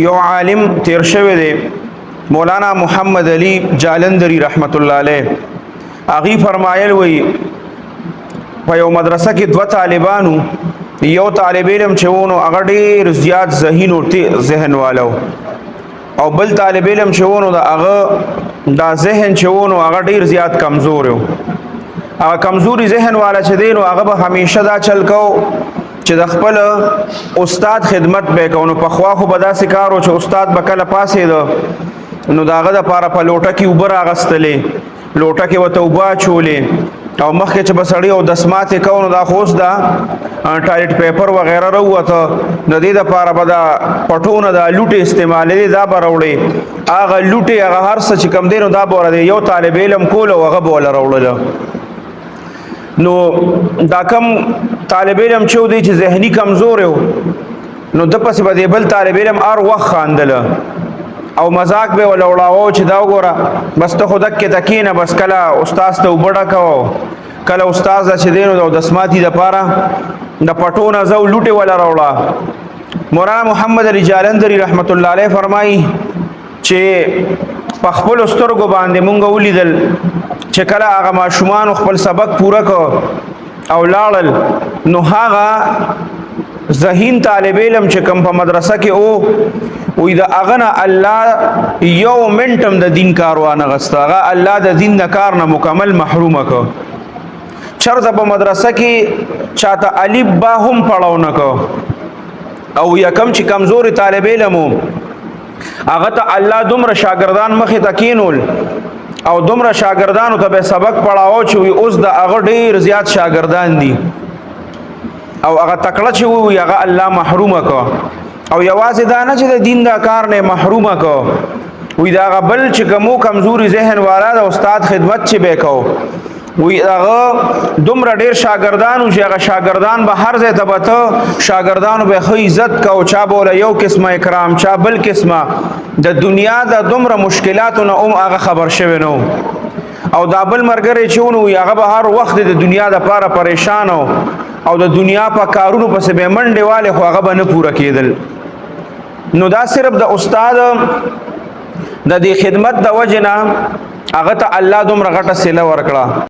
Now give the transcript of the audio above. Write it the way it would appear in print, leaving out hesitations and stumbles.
یو عالم تیر شوی دی مولانا محمد علی جالندری رحمت الله علیه. هغه فرمایل وی په یو مدرسه کې دوه طالبانو، یو طالب علم چې وونو هغه ډیر زیات ذهین او ذهن والو، او بل طالب علم چې وونو دا ذهن چې وونو هغه ډیر زیات کمزور و. هغه کمزوري ذهن والا چې دین هغه به همیشه دا چل کو چې د خپل استاد خدمت به کوو. په خوا خو به داسې کار و چې استاد به کله پاسېده نو د هغه دپاره په لوټه کې اوبه راغستلې، لوټه کې ورته اوبه اچولې، او مخکې چې به سړی او دسمات یې کوو نو دا خو اوس دا ټایلټ پیپر وغیره راووته، د دې دپاره به دا پټونه دا لوټې استعمالېدې، دا به راوړې. هغه لوټې هغه هر څه چې کوم دی نو دا به ورته یو طالب علم کول او هغه به وله راوړله. نو دا کم طالب علم چې دی چې ذهني کمزور و نو د پسې به د بل طالب علم هر وخت خاندله او مذاق به وله وړاوه چې دا وګوره بس ته خو دکې ته کښېنه، بس کله استاذ ته اوبه ډکوه، کله استاذ چې دی نو د دسماتي دپاره د پټو نه ځه لوټې وله راوړه. مولانا محمد علی جالندری رحمت الله علیه فرمایي چې په خپلو سترګو باندې مونږ ولیدل چې کله هغه ماشومانو خپل سبق پوره کو او لاړل نو هغه ذهین طالب علم چې کوم په مدرسه کې او وی د هغه نه الله یو منټم د دین کار وانه غسته، هغه الله د دین د کار نه مکمل محرومه کو. چرته په مدرسه کې چاته الف با هم پړاو نه کو، او یکم چې کمزوري طالب علم هغه ته الله دومره شاګردان مخې ته کینول او دومره شاګردانو ته به سبق پڑھاو چې اوس د هغه ډیر زیات شاګردان دي او هغه تکړه چې وي هغه الله محرومه کو. او یوازې دا نه چې د دین دا کار نه محرومه کو، وی دا هغه بل چې کومو کمزوري ذهن والا د استاد خدمت چې به کو، وی هغه دومره ډیر شاګردانو چې هغه شاګردان به هر ځای ته بته شاګردانو به ښه عزت کو، چا بوله یو قسمه اکرام، چا بل قسمه. د دنیا د دومره مشکلاتو نه هغه خبر شوی نو، او دا بل ملګری چې ونو هغه به هر وخت د دنیا دپاره پریشان او د دنیا په کارونو پسې به منډې والې خو هغه به نه پوره کېدل. نو دا صرف د استاد د دې خدمت د وجې نه هغه ته الله دومره غټه صله ورکړه.